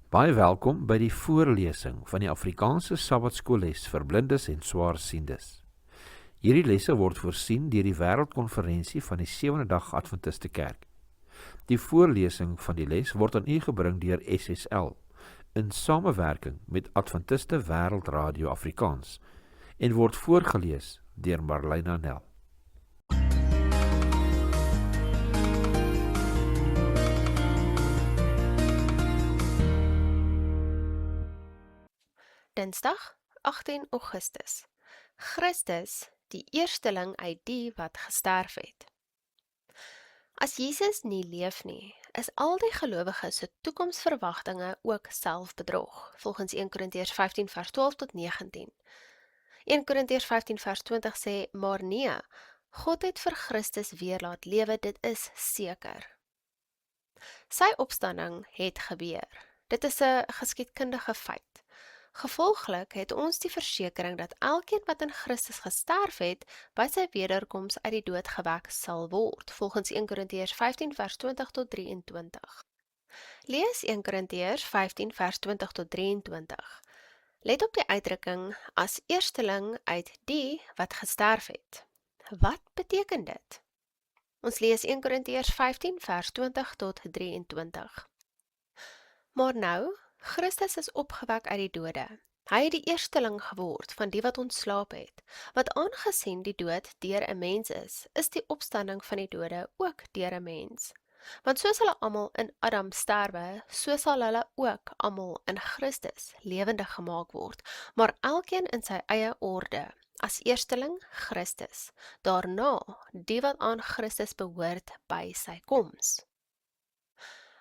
Baie welkom by die voorlesing van die Afrikaanse Sabbatskoolles vir blindes en swaarsiendes. Hierdie lesse word voorsien deur die Wêreldkonferensie van die Sewende Dag Adventiste Kerk. Die voorlesing van die les word aan u gebring deur SSL in samewerking met Adventiste Wêreldradio Afrikaans en word voorgeles deur Marlena Nel. Dinsdag, 18 Augustus. Christus, die eersteling uit die wat gesterf het. As Jesus nie leef nie, is al die gelowiges se toekomsverwagtinge ook selfbedrog, volgens 1 Korintiërs 15 vers 12 tot 19. 1 Korintiërs 15 vers 20 sê, maar nee, God het vir Christus weer laat lewe, dit is seker. Sy opstanding het gebeur. Dit is 'n geskiedkundige feit. Gevolglik het ons die versekering dat elkeen wat in Christus gesterf het, by sy wederkoms uit die dood gewek sal word, volgens 1 Korintiërs 15 vers 20 tot 23. Lees 1 Korintiërs 15 vers 20 tot 23. Let op die uitdrukking as eersteling uit die wat gesterf het. Wat beteken dit? Ons lees 1 Korintiërs 15 vers 20 tot 23. Maar nou, Christus is opgewek uit die dode. Hy het die eersteling geword van die wat ontslaap het, wat aangesien die dood deur 'n mens is die opstanding van die dode ook deur 'n mens. Want soos hulle almal in Adam sterwe, so sal hulle ook almal in Christus lewendig gemaak word, maar elkeen in sy eie orde. As eersteling Christus, daarna die wat aan Christus behoort by sy koms.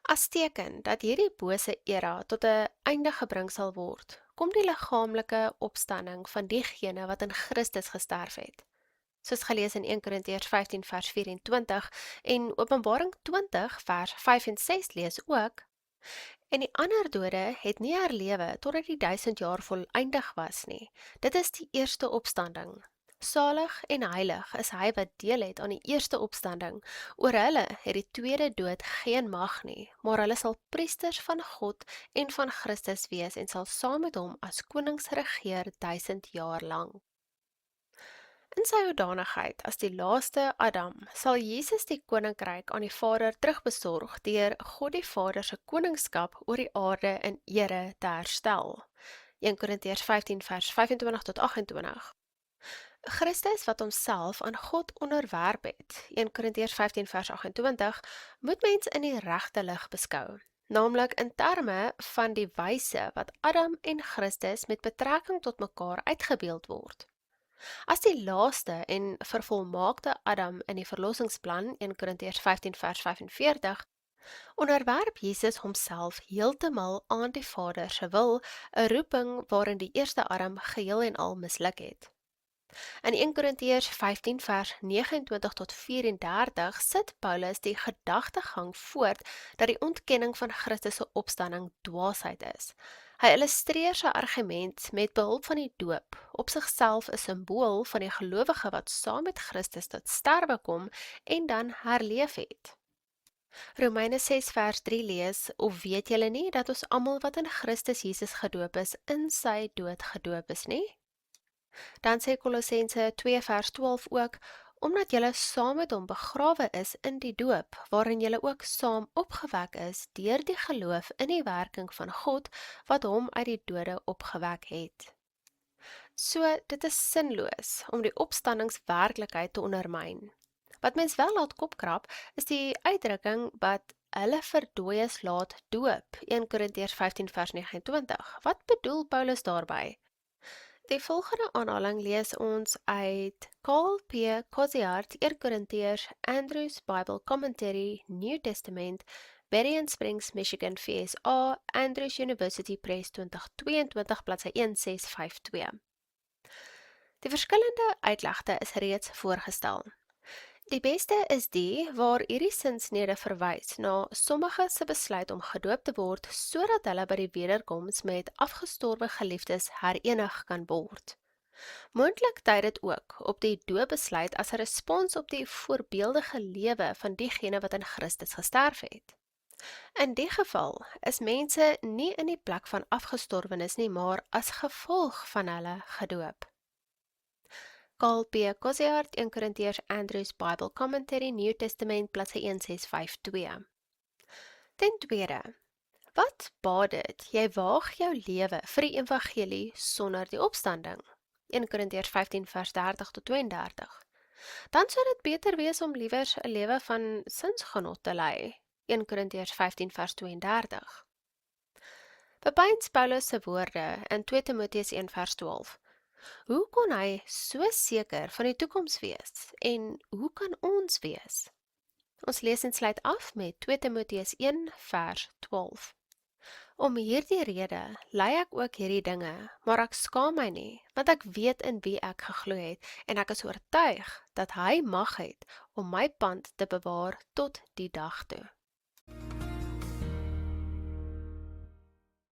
As teken dat hierdie bose era tot 'n einde gebring sal word, kom die liggaamlike opstanding van diegene wat in Christus gesterf het. Soos gelees in 1 Korintiërs 15 vers 24 en Openbaring 20 vers 5 en 6 lees ook, en die ander dode het nie herlewe totdat die 1000 jaar volëindig was nie. Dit is die eerste opstanding. Salig en heilig is hy wat deel het aan die eerste opstanding. Oor hulle het die tweede dood geen mag nie, maar hulle sal priesters van God en van Christus wees en sal saam met hom as konings regeer 1000 jaar lang. In sy hoedanigheid as die laaste Adam, sal Jesus die koninkryk aan die Vader terugbesorg deur God die Vader se koningskap oor die aarde in ere te herstel. 1 Korintiërs 15 vers 25 tot 28. Christus wat homself aan God onderwerp het, 1 Korintiërs 15 vers 28, moet mens in die regte lig beskou, naamlik in terme van die wyse wat Adam en Christus met betrekking tot mekaar uitgebeeld word. As die laaste en vervolmaakte Adam in die verlossingsplan, 1 Korintiërs 15 vers 45, onderwerp Jesus homself heeltemal aan die Vader se wil, 'n roeping waarin die eerste Adam geheel en al misluk het. In 1 Korintiërs 15 vers 29 tot 34 sit Paulus die gedagtegang voort dat die ontkenning van Christus se opstanding dwaasheid is. Hy illustreer sy argument met behulp van die doop, op sigself 'n simbool van die gelowige wat saam met Christus tot sterwe kom en dan herleef het. Romeine 6 vers 3 lees, of weet julle nie dat ons almal wat in Christus Jesus gedoop is, in sy dood gedoop is nie? Dan sê Kolossense 2 vers 12 ook, omdat julle saam met hom begrawe is in die doop, waarin julle ook saam opgewek is deur die geloof in die werking van God, wat hom uit die dode opgewek het. So, dit is sinloos om die opstandingswerklikheid te ondermyn. Wat mens wel laat kopkrap, is die uitdrukking wat hulle vir dooies laat doop, 1 Korintiërs 15 vers 29. Wat bedoel Paulus daarby? Die volgende aanhaling lees ons uit Carl P. Koziart, 1 Korintiërs, Andrews Bible Commentary, New Testament, Berrien Springs, Michigan, VSA, Andrews University Press 2022, bladsy 1652. Die verskillende uitlegte is reeds voorgestel. Die beste is die waar hierdie sinsnede verwys na sommige se besluit om gedoop te word sodat hulle by die wederkoms met afgestorwe geliefdes herenig kan word. Moontlik dui dit ook op die doopbesluit as 'n respons op die voorbeeldige lewe van diegene wat in Christus gesterf het. In die geval is mense nie in die plek van afgestorwenes nie, maar as gevolg van hulle gedoop. Carl P. Kossiart, 1 Korintiërs Andrews Bible Commentary, New Testament, bladsy 1652. Ten tweede, wat baat dit? Jy waag jou lewe vir die evangelie sonder die opstanding. 1 Korintiërs 15 vers 30 tot 32. Dan sou dit beter wees om liewers 'n lewe van sinsgenot te lei. 1 Korintiërs 15 vers 32. Bepains Paulus se woorde in 2 Timoteus 1 vers 12. Hoe kon hy so seker van die toekoms wees en hoe kan ons wees? Ons lees en sluit af met 2 Timoteus 1 vers 12. Om hierdie rede ly ek ook hierdie dinge, maar ek skaam my nie, want ek weet in wie ek geglo het en ek is oortuig dat hy mag het om my pand te bewaar tot die dag toe.